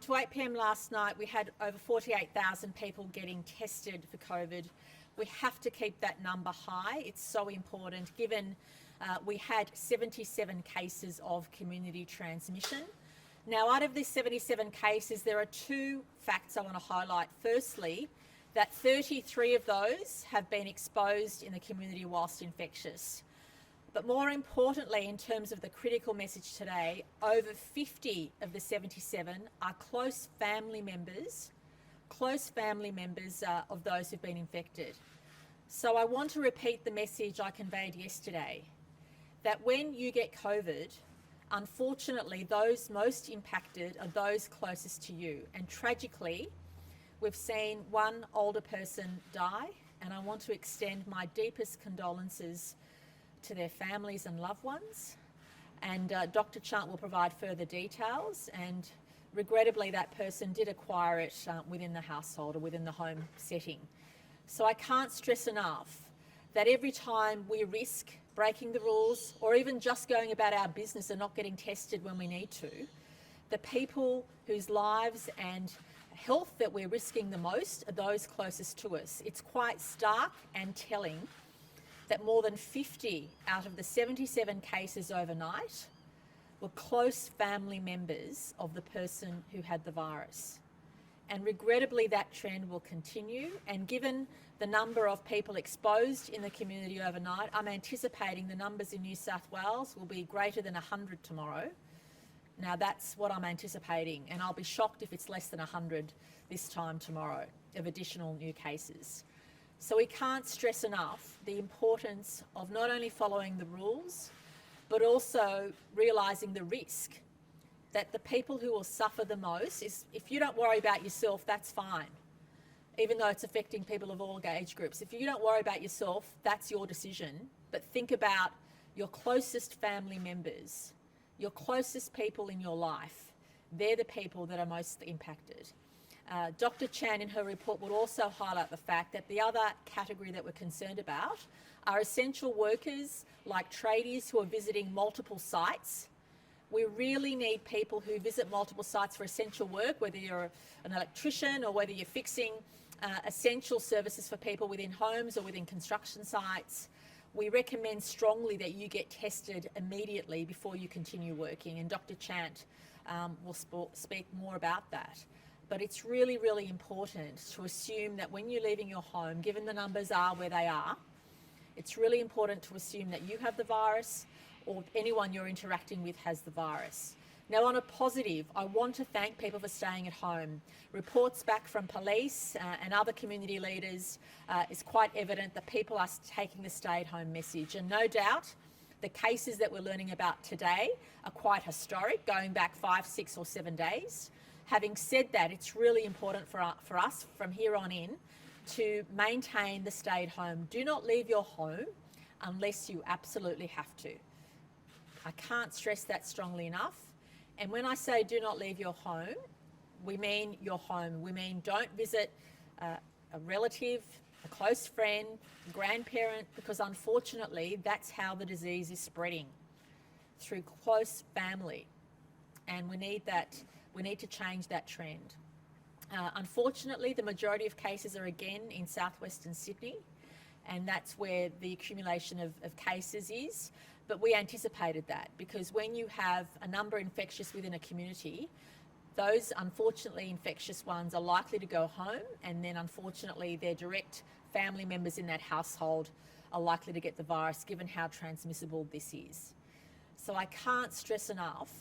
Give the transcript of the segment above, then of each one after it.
To 8 p.m. last night, we had over 48,000 people getting tested for COVID. We have to keep that number high. It's so important given we had 77 cases of community transmission. Now, out of these 77 cases, there are two facts I want to highlight. Firstly, that 33 of those have been exposed in the community whilst infectious. But more importantly, in terms of the critical message today, over 50 of the 77 are close family members of those who've been infected. So I want to repeat the message I conveyed yesterday, that when you get COVID, unfortunately, those most impacted are those closest to you. And tragically, we've seen one older person die, and I want to extend my deepest condolences to their families and loved ones. And Dr. Chant will provide further details, and regrettably that person did acquire it within the household or within the home setting. So I can't stress enough that every time we risk breaking the rules or even just going about our business and not getting tested when we need to, the people whose lives and health that we're risking the most are those closest to us. It's quite stark and telling that more than 50 out of the 77 cases overnight were close family members of the person who had the virus. And regrettably, that trend will continue. And given the number of people exposed in the community overnight, I'm anticipating the numbers in New South Wales will be greater than 100 tomorrow. Now, that's what I'm anticipating, and I'll be shocked if it's less than 100 this time tomorrow of additional new cases. So we can't stress enough the importance of not only following the rules, but also realising the risk that the people who will suffer the most is, if you don't worry about yourself, that's fine, even though it's affecting people of all age groups. If you don't worry about yourself, that's your decision. But think about your closest family members, your closest people in your life. They're the people that are most impacted. Dr. Chan in her report would also highlight the fact that the other category that we're concerned about are essential workers like tradies who are visiting multiple sites. We really need people who visit multiple sites for essential work, whether you're an electrician or whether you're fixing essential services for people within homes or within construction sites. We recommend strongly that you get tested immediately before you continue working, and Dr. Chant will speak more about that. But it's really, really important to assume that when you're leaving your home, given the numbers are where they are, it's really important to assume that you have the virus or anyone you're interacting with has the virus. Now, on a positive, I want to thank people for staying at home. Reports back from police and other community leaders is quite evident that people are taking the stay-at-home message. And no doubt, the cases that we're learning about today are quite historic, going back 5, 6 or 7 days. Having said that, it's really important for us from here on in to maintain the stay at home. Do not leave your home unless you absolutely have to. I can't stress that strongly enough. And when I say do not leave your home, we mean your home. We mean don't visit a relative, a close friend, grandparent, because unfortunately that's how the disease is spreading, through close family. And we need to change that trend. Unfortunately, the majority of cases are again in southwestern Sydney, and that's where the accumulation of cases is. But we anticipated that, because when you have a number infectious within a community, those unfortunately infectious ones are likely to go home, and then unfortunately their direct family members in that household are likely to get the virus, given how transmissible this is. So I can't stress enough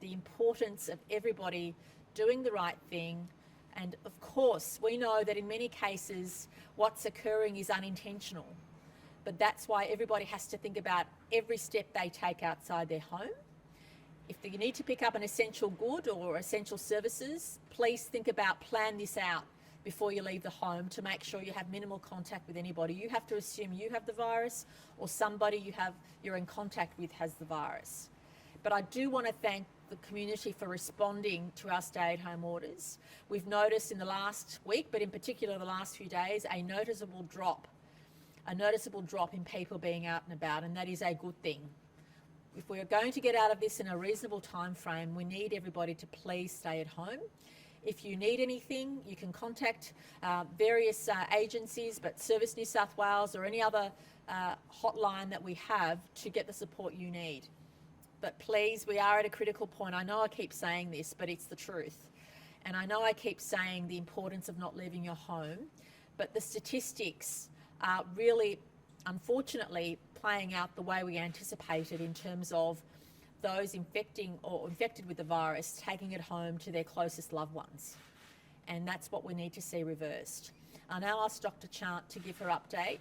the importance of everybody doing the right thing. And of course, we know that in many cases, what's occurring is unintentional. But that's why everybody has to think about every step they take outside their home. If you need to pick up an essential good or essential services, please think about, plan this out before you leave the home to make sure you have minimal contact with anybody. You have to assume you have the virus or somebody you're in contact with has the virus. But I do want to thank the community for responding to our stay-at-home orders. We've noticed in the last week, but in particular the last few days, a noticeable drop in people being out and about, and that is a good thing. if we're going to get out of this in a reasonable time frame, we need everybody to please stay at home. If you need anything, you can contact various agencies, but Service New South Wales or any other hotline that we have to get the support you need. But please, we are at a critical point. I know I keep saying this, but it's the truth. And I know I keep saying the importance of not leaving your home, but the statistics are really, unfortunately, playing out the way we anticipated in terms of those infecting or infected with the virus taking it home to their closest loved ones. And that's what we need to see reversed. I'll now ask Dr. Chant to give her update.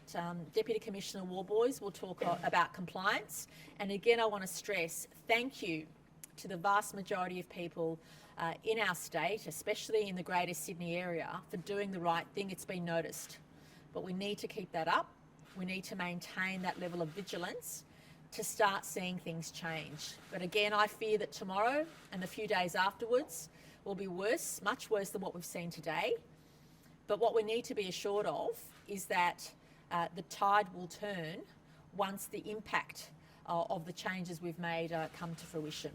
Deputy Commissioner Warboys will talk about compliance. And again, I want to stress, thank you to the vast majority of people in our state, especially in the Greater Sydney area, for doing the right thing. It's been noticed. But we need to keep that up. We need to maintain that level of vigilance to start seeing things change. But again, I fear that tomorrow and the few days afterwards will be worse, much worse than what we've seen today. But what we need to be assured of is that the tide will turn once the impact of the changes we've made come to fruition.